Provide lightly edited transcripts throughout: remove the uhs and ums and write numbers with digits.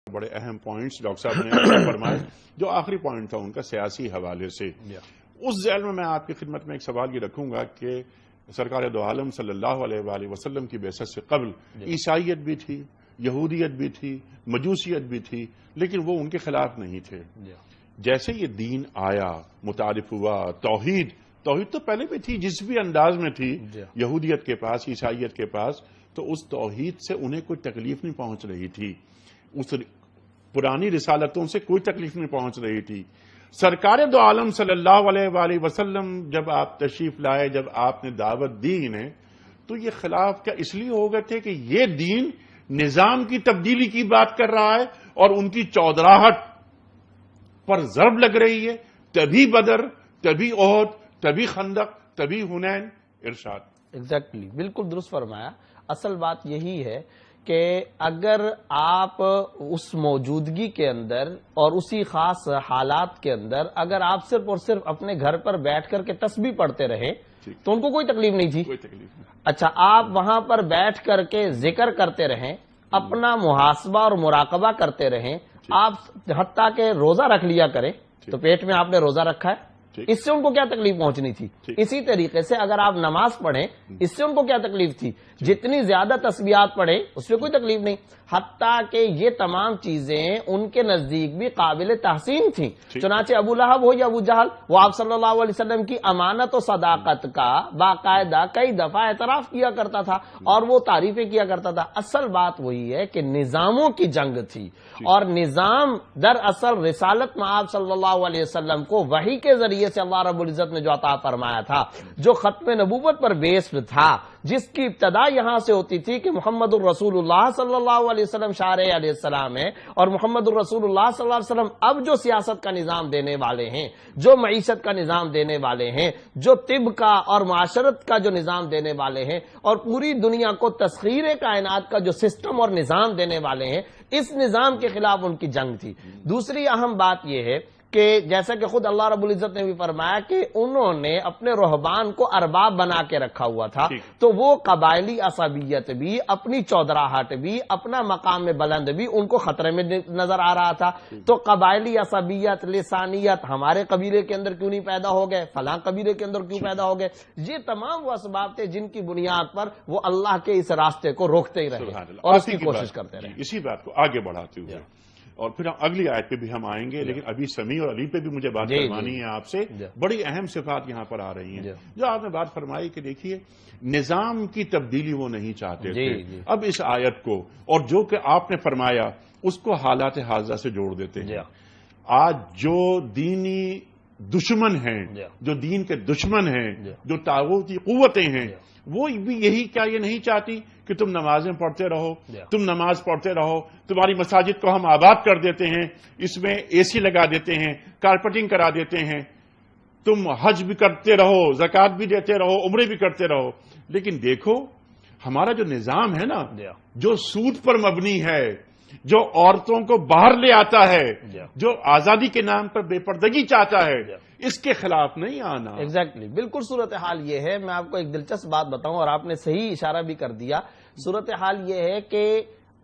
بڑے اہم points doctor صاحب نے فرمائے. جو آخری پوائنٹ تھا ان کا سیاسی حوالے سے، اس ذیل میں آپ کی خدمت میں ایک سوال یہ رکھوں گا کہ سرکار دو عالم صلی اللہ علیہ وآلہ وسلم کی بعثت سے قبل عیسائیت بھی تھی، یہودیت بھی تھی، مجوسیت بھی تھی، لیکن وہ ان کے خلاف نہیں تھے. جیسے یہ دین آیا، متعارف ہوا، توحید تو پہلے بھی تھی، جس بھی انداز میں تھی یہودیت کے پاس، عیسائیت کے پاس، تو اس توحید سے انہیں کوئی تکلیف نہیں پہنچ رہی تھی، اس پرانی رسالتوں سے کوئی تکلیف نہیں پہنچ رہی تھی. سرکار دو عالم صلی اللہ علیہ وآلہ وسلم جب آپ تشریف لائے، جب آپ نے دعوت دی انہیں، تو یہ خلاف کیا اس لیے ہو گئے تھے کہ یہ دین نظام کی تبدیلی کی بات کر رہا ہے اور ان کی چودراہٹ پر ضرب لگ رہی ہے؟ تبھی بدر، تبھی احد، تبھی خندق، تبھی حنین. ارشاد. ایگزیکٹلی، بالکل درست فرمایا. اصل بات یہی ہے کہ اگر آپ اس موجودگی کے اندر اور اسی خاص حالات کے اندر اگر آپ صرف اور صرف اپنے گھر پر بیٹھ کر کے تسبیح پڑھتے رہے تو ان کو کوئی تکلیف نہیں تھی. اچھا، آپ وہاں پر بیٹھ کر کے ذکر کرتے رہیں، اپنا محاسبہ اور مراقبہ کرتے رہیں، آپ حتیٰ کہ روزہ رکھ لیا کریں، تو پیٹ میں آپ نے روزہ رکھا ہے، اس سے ان کو کیا تکلیف پہنچنی تھی؟ اسی طریقے سے اگر آپ نماز پڑھیں، اس سے ان کو کیا تکلیف تھی؟ جتنی زیادہ تسبیحات پڑھیں اس سے کوئی تکلیف نہیں. حتیٰ کہ یہ تمام چیزیں ان کے نزدیک بھی قابل تحسین تھیں. چنانچہ ابو لہب ہو یا ابو جہل، وہ آپ صلی اللہ علیہ وسلم کی امانت و صداقت کا باقاعدہ کئی دفعہ اعتراف کیا کرتا تھا اور وہ تعریفیں کیا کرتا تھا. اصل بات وہی ہے کہ نظاموں کی جنگ تھی، اور نظام دراصل رسالت میں آپ صلی اللہ علیہ وسلم کو وحی کے ذریعے سے اللہ رب العزت نے جو عطا فرمایا تھا، جو ختم نبوت پر بیسڈ تھا، جس کی ابتدا یہاں سے ہوتی تھی کہ محمد الرسول اللہ صلی اللہ علیہ وسلم شارع علیہ السلام ہے، اور محمد الرسول اللہ صلی اللہ علیہ وسلم اب جو سیاست کا نظام دینے والے ہیں، جو معیشت کا نظام دینے والے ہیں، جو طب کا اور معاشرت کا جو نظام دینے والے ہیں، اور پوری دنیا کو تسخیر کائنات کا جو سسٹم اور نظام دینے والے ہیں، اس نظام کے خلاف ان کی جنگ تھی. دوسری اہم بات یہ ہے کہ جیسا کہ خود اللہ رب العزت نے بھی فرمایا کہ انہوں نے اپنے رہبان کو ارباب بنا کے رکھا ہوا تھا، تو وہ قبائلی عصبیت بھی، اپنی چودراہٹ بھی، اپنا مقام بلند بھی ان کو خطرے میں نظر آ رہا تھا. تو قبائلی عصبیت، لسانیت ہمارے قبیلے کے اندر کیوں نہیں پیدا ہو گئے، فلاں قبیلے کے اندر کیوں پیدا ہو گئے؟ یہ تمام وہ اسباب تھے جن کی بنیاد پر وہ اللہ کے اس راستے کو روکتے ہی رہے اور اس کی کوشش کرتے رہے. اسی بات کو آگے بڑھاتے ہوئے اور پھر اگلی آیت پہ بھی ہم آئیں گے، لیکن ابھی سمیع اور علی پہ بھی مجھے بات کروانی ہے آپ سے. بڑی اہم صفات یہاں پر آ رہی ہیں جو آپ نے بات فرمائی کہ دیکھیے نظام کی تبدیلی وہ نہیں چاہتے تھے. اب اس آیت کو اور جو کہ آپ نے فرمایا اس کو حالات حاضرہ سے جوڑ دیتے ہیں. آج جو دینی دشمن ہیں، جو دین کے دشمن ہیں، جو طاغوتی قوتیں ہیں، وہ بھی یہی کیا یہ نہیں چاہتی کہ تم نمازیں پڑھتے رہو، تم نماز پڑھتے رہو، تمہاری مساجد کو ہم آباد کر دیتے ہیں، اس میں اے سی لگا دیتے ہیں، کارپیٹنگ کرا دیتے ہیں، تم حج بھی کرتے رہو، زکوٰۃ بھی دیتے رہو، عمرے بھی کرتے رہو. لیکن دیکھو ہمارا جو نظام ہے نا، جو سود پر مبنی ہے، جو عورتوں کو باہر لے آتا ہے، جو آزادی کے نام پر بے پردگی چاہتا ہے، اس کے خلاف نہیں آنا. ایگزیکٹلی، بالکل صورتحال یہ ہے. میں آپ کو ایک دلچسپ بات بتاؤں اور آپ نے صحیح اشارہ بھی کر دیا. صورتحال یہ ہے کہ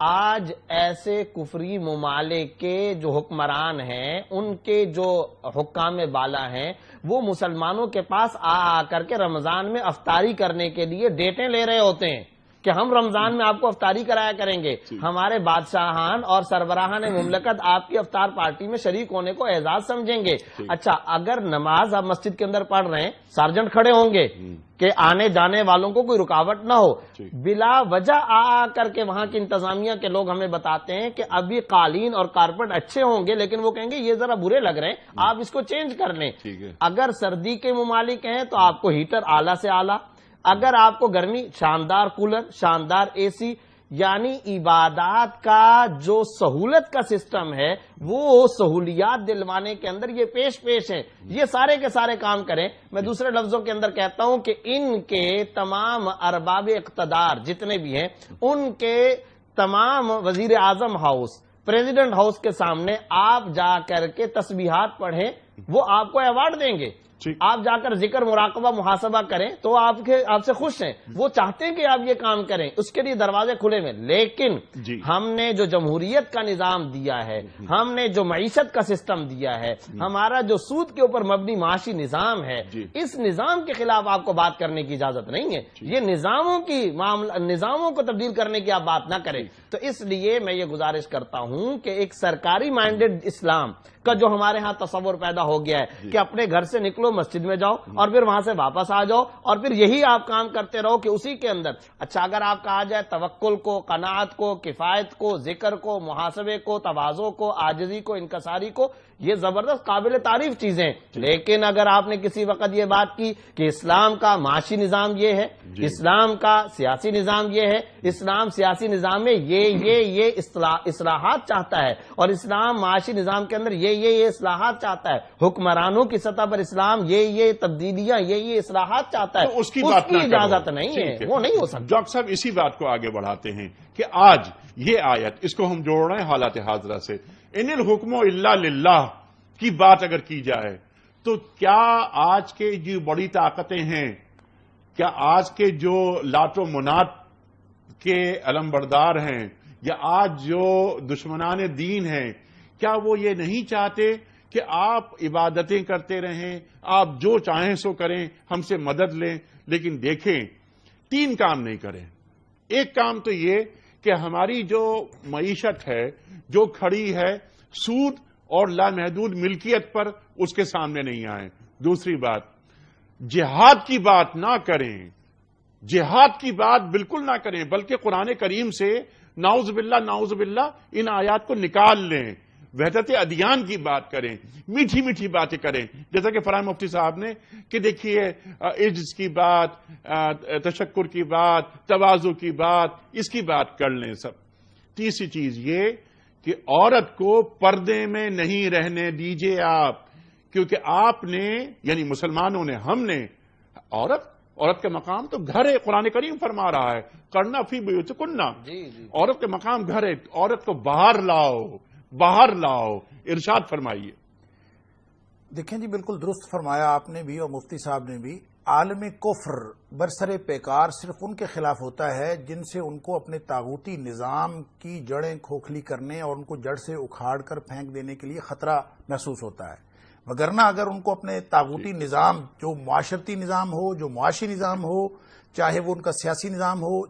آج ایسے کفری ممالک کے جو حکمران ہیں، ان کے جو حکام بالا ہیں، وہ مسلمانوں کے پاس آ کر کے رمضان میں افطاری کرنے کے لیے ڈیٹیں لے رہے ہوتے ہیں کہ ہم رمضان میں آپ کو افطاری کرایا کریں گے. ہمارے بادشاہان اور سربراہان مملکت آپ کی افطار پارٹی میں شریک ہونے کو اعزاز سمجھیں گے. اچھا، اگر نماز آپ مسجد کے اندر پڑھ رہے ہیں، سارجنٹ کھڑے ہوں گے کہ آنے جانے والوں کو کوئی رکاوٹ نہ ہو. بلا وجہ آ کر کے وہاں کی انتظامیہ کے لوگ ہمیں بتاتے ہیں کہ ابھی قالین اور کارپیٹ اچھے ہوں گے، لیکن وہ کہیں گے یہ ذرا برے لگ رہے ہیں، آپ اس کو چینج کر لیں. اگر سردی کے ممالک ہیں تو آپ کو ہیٹر اعلیٰ سے اعلیٰ، اگر آپ کو گرمی شاندار کولر، شاندار اے سی. یعنی عبادات کا جو سہولت کا سسٹم ہے، وہ سہولیات دلوانے کے اندر یہ پیش ہیں. یہ سارے کے سارے کام کریں. میں دوسرے لفظوں کے اندر کہتا ہوں کہ ان کے تمام ارباب اقتدار جتنے بھی ہیں، ان کے تمام وزیر اعظم ہاؤس، پریزیڈنٹ ہاؤس کے سامنے آپ جا کر کے تسبیحات پڑھیں، وہ آپ کو ایوارڈ دیں گے. آپ جا کر ذکر مراقبہ محاسبہ کریں تو آپ سے خوش ہیں، وہ چاہتے ہیں کہ آپ یہ کام کریں، اس کے لیے دروازے کھلے ہوئے، لیکن ہم نے جو جمہوریت کا نظام دیا ہے، ہم نے جو معیشت کا سسٹم دیا ہے، ہمارا جو سود کے اوپر مبنی معاشی نظام ہے، اس نظام کے خلاف آپ کو بات کرنے کی اجازت نہیں ہے۔ یہ نظاموں کو تبدیل کرنے کی آپ بات نہ کریں۔ تو اس لیے میں یہ گزارش کرتا ہوں کہ ایک سرکاری مائنڈڈ اسلام کا جو ہمارے ہاں تصور پیدا ہو گیا ہے کہ اپنے گھر سے نکلو، مسجد میں جاؤ اور پھر وہاں سے واپس آ جاؤ اور پھر یہی آپ کام کرتے رہو کہ اسی کے اندر اچھا اگر آپ کہا جائے توکل کو، قناعت کو، کفایت کو، ذکر کو، محاسبے کو، تواضع کو، عاجزی کو، انکساری کو، یہ زبردست قابل تعریف چیزیں، لیکن اگر آپ نے کسی وقت یہ بات کی کہ اسلام کا معاشی نظام یہ ہے، اسلام کا سیاسی نظام یہ ہے، اسلام سیاسی نظام میں یہ اصلاحات چاہتا ہے اور اسلام معاشی نظام کے اندر یہ اصلاحات چاہتا ہے، حکمرانوں کی سطح پر اسلام یہ تبدیلیاں یہ اصلاحات چاہتا ہے، اس کی اجازت نہیں ہے، وہ نہیں ہو سکتا۔ ڈاکٹر صاحب اسی بات کو آگے بڑھاتے ہیں کہ آج یہ آیت، اس کو ہم جوڑ رہے ہیں حالات حاضرہ سے، ان الحکم الا للہ کی بات اگر کی جائے تو کیا آج کے جو بڑی طاقتیں ہیں، کیا آج کے جو لات و منات کے علمبردار ہیں یا آج جو دشمنان دین ہیں، کیا وہ یہ نہیں چاہتے کہ آپ عبادتیں کرتے رہیں، آپ جو چاہیں سو کریں، ہم سے مدد لیں، لیکن دیکھیں 3 کام نہیں کریں۔ ایک کام تو یہ کہ ہماری جو معیشت ہے جو کھڑی ہے سود اور لامحدود ملکیت پر، اس کے سامنے نہیں آئیں۔ دوسری بات، جہاد کی بات نہ کریں، جہاد کی بات بالکل نہ کریں، بلکہ قرآن کریم سے نعوذ باللہ ان آیات کو نکال لیں، وحدت ادیان کی بات کریں، میٹھی میٹھی باتیں کریں، جیسا کہ فرمایا مفتی صاحب نے کہ دیکھیے عجز کی بات، تشکر کی بات، تواضع کی بات، اس کی بات کر لیں سب۔ تیسری چیز یہ کہ عورت کو پردے میں نہیں رہنے دیجیے آپ، کیونکہ آپ نے یعنی مسلمانوں نے، ہم نے، عورت کا مقام تو گھر ہے، قرآن کریم فرما رہا ہے کرنا فی بیوتکن، عورت کا مقام گھر ہے، عورت کو باہر لاؤ، ارشاد فرمائیے۔ دیکھیں جی، بالکل درست فرمایا آپ نے بھی اور مفتی صاحب نے بھی۔ عالم کفر برسر پیکار صرف ان کے خلاف ہوتا ہے جن سے ان کو اپنے طاغوتی نظام کی جڑیں کھوکھلی کرنے اور ان کو جڑ سے اکھاڑ کر پھینک دینے کے لیے خطرہ محسوس ہوتا ہے، وگرنہ اگر ان کو اپنے طاغوتی نظام، جو معاشرتی نظام ہو، جو معاشی نظام ہو، چاہے وہ ان کا سیاسی نظام ہو،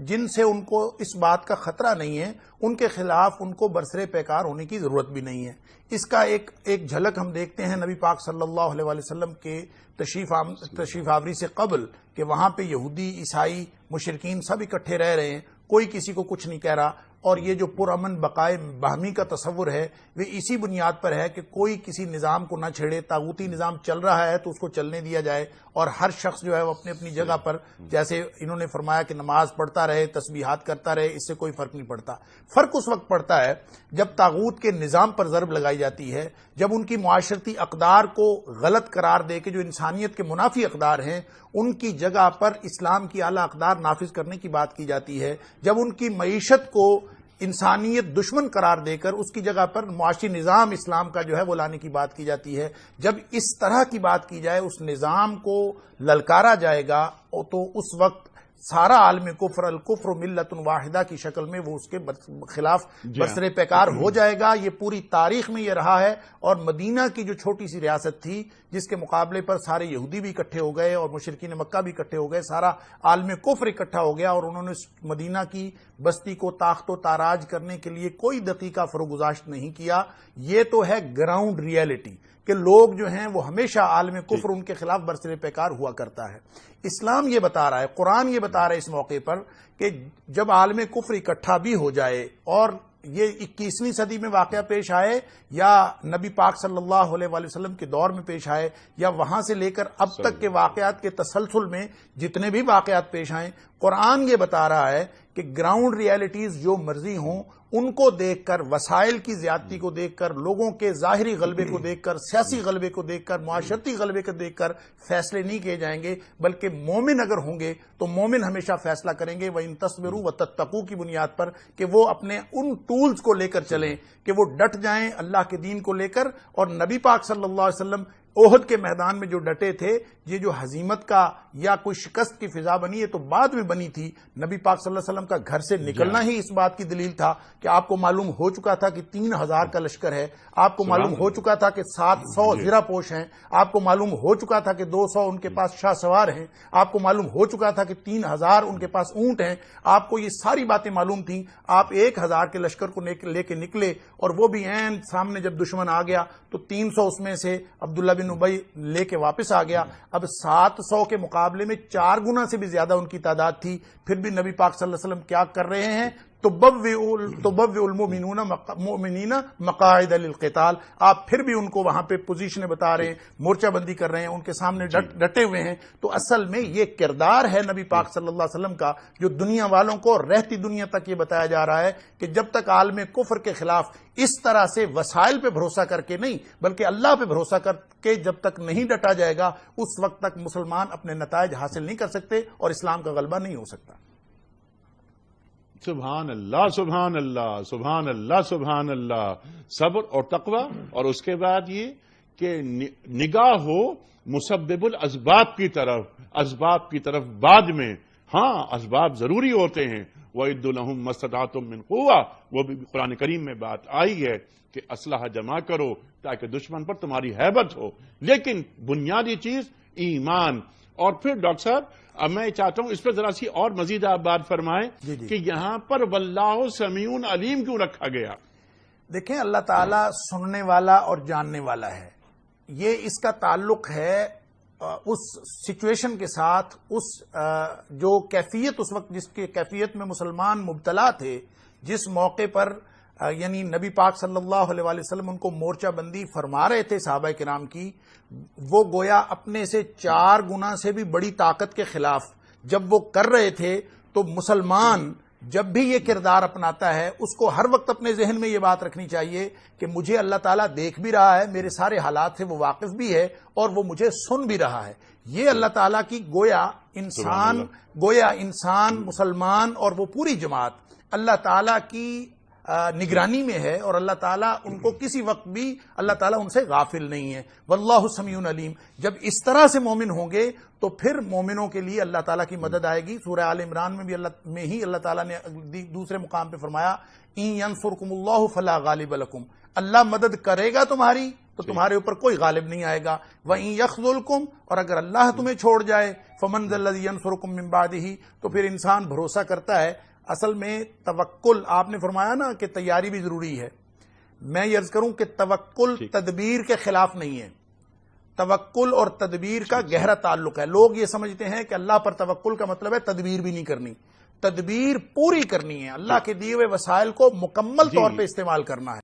جن سے ان کو اس بات کا خطرہ نہیں ہے، ان کے خلاف ان کو برسر پیکار ہونے کی ضرورت بھی نہیں ہے۔ اس کا ایک جھلک ہم دیکھتے ہیں نبی پاک صلی اللہ علیہ وسلم کے تشریف آوری سے قبل کہ وہاں پہ یہودی، عیسائی، مشرکین سب اکٹھے رہ رہے ہیں، کوئی کسی کو کچھ نہیں کہہ رہا، اور یہ جو پرامن بقائے باہمی کا تصور ہے وہ اسی بنیاد پر ہے کہ کوئی کسی نظام کو نہ چھیڑے، طاغوتی نظام چل رہا ہے تو اس کو چلنے دیا جائے، اور ہر شخص جو ہے وہ اپنی اپنی جگہ پر، جیسے انہوں نے فرمایا کہ نماز پڑھتا رہے، تسبیحات کرتا رہے، اس سے کوئی فرق نہیں پڑتا۔ فرق اس وقت پڑتا ہے جب طاغوت کے نظام پر ضرب لگائی جاتی ہے، جب ان کی معاشرتی اقدار کو غلط قرار دے کے جو انسانیت کے منافی اقدار ہیں ان کی جگہ پر اسلام کی اعلیٰ اقدار نافذ کرنے کی بات کی جاتی ہے، جب ان کی معیشت کو انسانیت دشمن قرار دے کر اس کی جگہ پر معاشی نظام اسلام کا جو ہے وہ لانے کی بات کی جاتی ہے، جب اس طرح کی بات کی جائے، اس نظام کو للکارا جائے گا تو اس وقت سارا عالم کفر، الکفر ملت واحدہ کی شکل میں وہ اس کے خلاف برسر پیکار ہو جائے گا۔ یہ پوری تاریخ میں یہ رہا ہے، اور مدینہ کی جو چھوٹی سی ریاست تھی جس کے مقابلے پر سارے یہودی بھی اکٹھے ہو گئے اور مشرکین مکہ بھی اکٹھے ہو گئے، سارا عالم کفر اکٹھا ہو گیا، اور انہوں نے مدینہ کی بستی کو تاخت و تاراج کرنے کے لیے کوئی دقیقہ فروگزاشت نہیں کیا۔ یہ تو ہے گراؤنڈ ریئلٹی کہ لوگ جو ہیں وہ ہمیشہ عالم کفر ان کے خلاف برسر پیکار ہوا کرتا ہے۔ اسلام یہ بتا رہا ہے، قرآن یہ بتا رہا ہے اس موقع پر کہ جب عالم کفر اکٹھا بھی ہو جائے، اور یہ 21ویں صدی میں واقعہ پیش آئے یا نبی پاک صلی اللہ علیہ وسلم کے دور میں پیش آئے یا وہاں سے لے کر اب تک کے واقعات کے تسلسل میں جتنے بھی واقعات پیش آئیں، قرآن یہ بتا رہا ہے کہ گراؤنڈ ریئلٹیز جو مرضی ہوں ان کو دیکھ کر، وسائل کی زیادتی کو دیکھ کر، لوگوں کے ظاہری غلبے کو دیکھ کر، سیاسی غلبے کو دیکھ کر، معاشرتی غلبے کو دیکھ کر فیصلے نہیں کیے جائیں گے، بلکہ مومن اگر ہوں گے تو مومن ہمیشہ فیصلہ کریں گے وَإِن تَصْبِرُوا وَتَتَّقُوا کی بنیاد پر، کہ وہ اپنے ان ٹولز کو لے کر چلیں، کہ وہ ڈٹ جائیں اللہ کے دین کو لے کر، اور نبی پاک صلی اللہ علیہ وسلم احد کے میدان میں جو ڈٹے تھے، یہ جو ہزیمت کا یا کوئی شکست کی فضا بنی ہے تو بعد میں بنی تھی. نبی پاک صلی اللہ علیہ وسلم کا گھر سے نکلنا ہی اس بات کی دلیل تھا کہ آپ کو معلوم ہو چکا تھا کہ 3000 کا لشکر ہے، آپ کو معلوم ہو چکا تھا کہ 700 زرہ پوش ہیں، آپ کو معلوم ہو چکا تھا کہ 200 ان کے پاس شاہ سوار ہیں، آپ کو معلوم ہو چکا تھا کہ 3000 ان کے پاس اونٹ ہیں. آپ کو یہ ساری باتیں معلوم تھیں. آپ 1000 کے لشکر کو لے کے نکلے، اور وہ بھی عین سامنے جب دشمن آ گیا تو 300 اس میں سے عبداللہ بن ابی لے کے واپس آ گیا. اب 700 کے مقابلے میں 4 گنا سے بھی زیادہ ان کی تعداد تھی. پھر بھی نبی پاک صلی اللہ علیہ وسلم کیا کر رہے ہیں؟ تبوّئ المؤمنین مقاعد للقتال. آپ پھر بھی ان کو وہاں پہ پوزیشنیں بتا رہے ہیں، مورچہ بندی کر رہے ہیں، ان کے سامنے ڈٹے ہوئے ہیں. تو اصل میں یہ کردار ہے نبی پاک صلی اللہ علیہ وسلم کا، جو دنیا والوں کو رہتی دنیا تک یہ بتایا جا رہا ہے کہ جب تک عالم کفر کے خلاف اس طرح سے وسائل پہ بھروسہ کر کے نہیں بلکہ اللہ پہ بھروسہ کر کے جب تک نہیں ڈٹا جائے گا، اس وقت تک مسلمان اپنے نتائج حاصل نہیں کر سکتے اور اسلام کا غلبہ نہیں ہو سکتا. سبحان اللہ سبحان اللہ سبحان اللہ سبحان اللہ. صبر اور تقوی، اور اس کے بعد یہ کہ نگاہ ہو مسبب الاسباب کی طرف، اسباب کی طرف بعد میں. ہاں اسباب ضروری ہوتے ہیں. وَإِدُّ لَهُم مَّا اسْتَطَعْتُم مِّن قُوَّةٍ، وہ بھی قرآن کریم میں بات آئی ہے کہ اسلحہ جمع کرو تاکہ دشمن پر تمہاری ہیبت ہو. لیکن بنیادی چیز ایمان. اور پھر ڈاکٹر صاحب اب میں چاہتا ہوں اس پہ ذرا سی اور مزید آپ بات فرمائیں کہ یہاں پر واللہ سمیع علیم کیوں رکھا گیا؟ دیکھیں، اللہ تعالیٰ سننے والا اور جاننے والا ہے. یہ اس کا تعلق ہے اس سچویشن کے ساتھ، اس جو کیفیت اس وقت جس کی کیفیت میں مسلمان مبتلا تھے، جس موقع پر یعنی نبی پاک صلی اللہ علیہ وسلم ان کو مورچہ بندی فرما رہے تھے صحابہ کرام کی، وہ گویا اپنے سے 4 گنا سے بھی بڑی طاقت کے خلاف جب وہ کر رہے تھے. تو مسلمان جب بھی یہ کردار اپناتا ہے اس کو ہر وقت اپنے ذہن میں یہ بات رکھنی چاہیے کہ مجھے اللہ تعالیٰ دیکھ بھی رہا ہے، میرے سارے حالات سے وہ واقف بھی ہے اور وہ مجھے سن بھی رہا ہے. یہ اللہ تعالیٰ کی گویا انسان مسلمان اور وہ پوری جماعت اللہ تعالیٰ کی نگرانی میں ہے، اور اللہ تعالیٰ ان کو کسی وقت بھی اللہ تعالیٰ ان سے غافل نہیں ہے. واللہ سمیع علیم. جب اس طرح سے مومن ہوں گے تو پھر مومنوں کے لیے اللہ تعالیٰ کی مدد آئے گی. سورہ آل عمران میں بھی اللہ تعالیٰ نے دوسرے مقام پہ فرمایا ان ینصرکم اللہ فلا غالب لکم. اللہ مدد کرے گا تمہاری تو تمہارے اوپر کوئی غالب نہیں آئے گا. وَإِن يَخْذُلْكُمْ، اور اگر اللہ تمہیں چھوڑ جائے فَمَنْ ذَا الَّذِي يَنصُرُكُم مِّن بَعْدِهِ، تو پھر انسان بھروسہ کرتا ہے. اصل میں توکل، آپ نے فرمایا نا کہ تیاری بھی ضروری ہے. میں یہ عرض کروں کہ توکل تدبیر کے خلاف نہیں ہے. توکل اور تدبیر کا گہرا تعلق ہے. لوگ یہ سمجھتے ہیں کہ اللہ پر توکل کا مطلب ہے تدبیر بھی نہیں کرنی. تدبیر پوری کرنی ہے، اللہ کے دیے ہوئے وسائل کو مکمل طور پہ استعمال کرنا ہے.